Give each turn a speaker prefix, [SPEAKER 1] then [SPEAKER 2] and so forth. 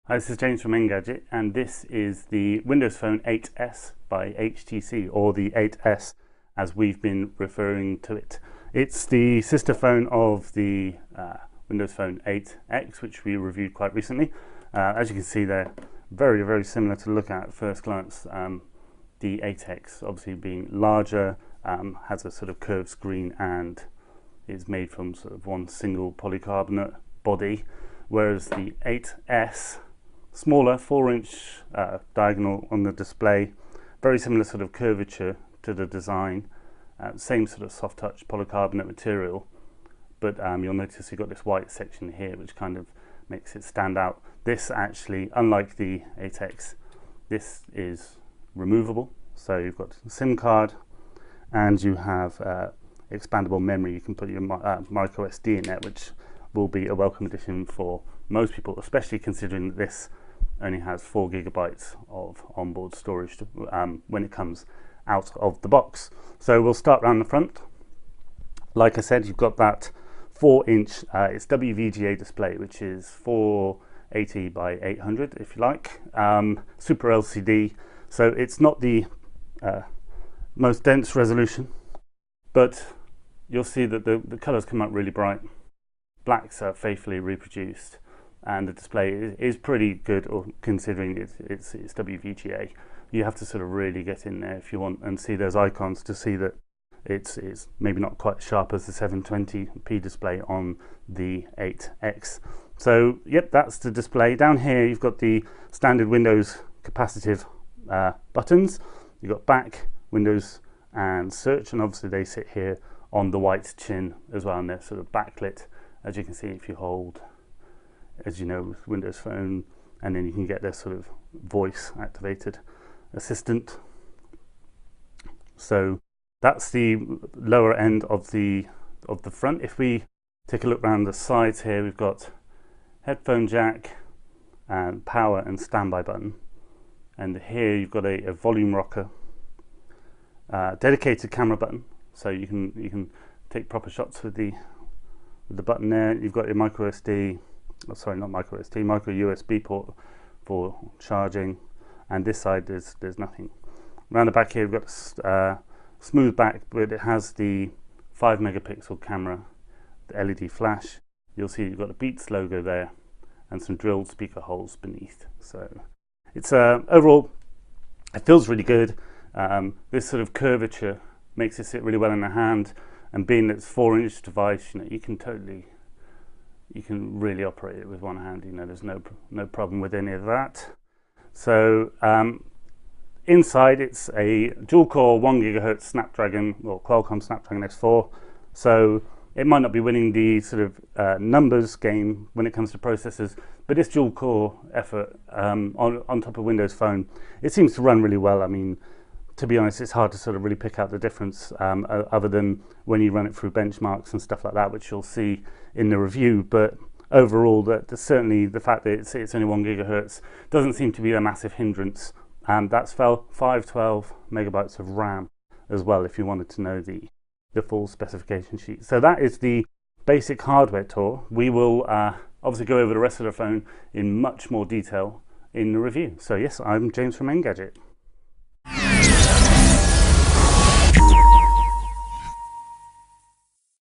[SPEAKER 1] Hi, this is James from Engadget, and this is the Windows Phone 8S by HTC, or the 8S as we've been referring to it. It's the sister phone of the Windows Phone 8X, which we reviewed quite recently. As you can see, they're very, very similar to look at first glance. The 8X obviously being larger, has a sort of curved screen and is made from sort of one single polycarbonate body, whereas the 8S, smaller, 4-inch diagonal on the display, very similar sort of curvature to the design, same sort of soft touch polycarbonate material, but you'll notice you've got this white section here which kind of makes it stand out. This actually, unlike the 8X, this is removable, so you've got a SIM card and you have expandable memory. You can put your micro SD in there, which will be a welcome addition for most people, especially considering that this only has 4 GB of onboard storage when it comes out of the box. So we'll start around the front. Like I said, you've got that 4-inch, it's WVGA display, which is 480 by 800 if you like, super LCD, so it's not the most dense resolution, but you'll see that the colors come up really bright. Blacks are faithfully reproduced, and the display is pretty good, or considering it's WVGA. You have to sort of really get in there if you want and see those icons to see that it's maybe not quite sharp as the 720p display on the 8X. So yep, that's the display. Down here you've got the standard Windows capacitive buttons. You've got back, Windows and search, and obviously they sit here on the white chin as well, and they're sort of backlit, as you can see if you hold, as you know, with Windows Phone, and then you can get this sort of voice activated assistant. So that's the lower end of the front. If we take a look around the sides here, we've got headphone jack and power and standby button, and here you've got a volume rocker, dedicated camera button, so you can take proper shots with the button there. You've got your micro SD, oh, sorry, not micro SD, micro USB port for charging, and this side there's nothing. Around the back here we've got smooth back, but it has the 5 megapixel camera, the LED flash. You'll see you've got the Beats logo there and some drilled speaker holes beneath. So it's overall, it feels really good. This sort of curvature makes it sit really well in the hand, and being that it's a 4-inch device, you know, you can really operate it with one hand. You know, there's no problem with any of that. So inside it's a dual-core 1 GHz Snapdragon, or Qualcomm Snapdragon X4. So it might not be winning the sort of numbers game when it comes to processors, but it's dual-core effort on top of Windows Phone. It seems to run really well. I mean, to be honest, it's hard to sort of really pick out the difference other than when you run it through benchmarks and stuff like that, which you'll see in the review. But overall, certainly the fact that it's only 1 GHz doesn't seem to be a massive hindrance. That's 512 megabytes of RAM as well, if you wanted to know the full specification sheet. So that is the basic hardware tour. We will obviously go over the rest of the phone in much more detail in the review. So yes, I'm James from Engadget.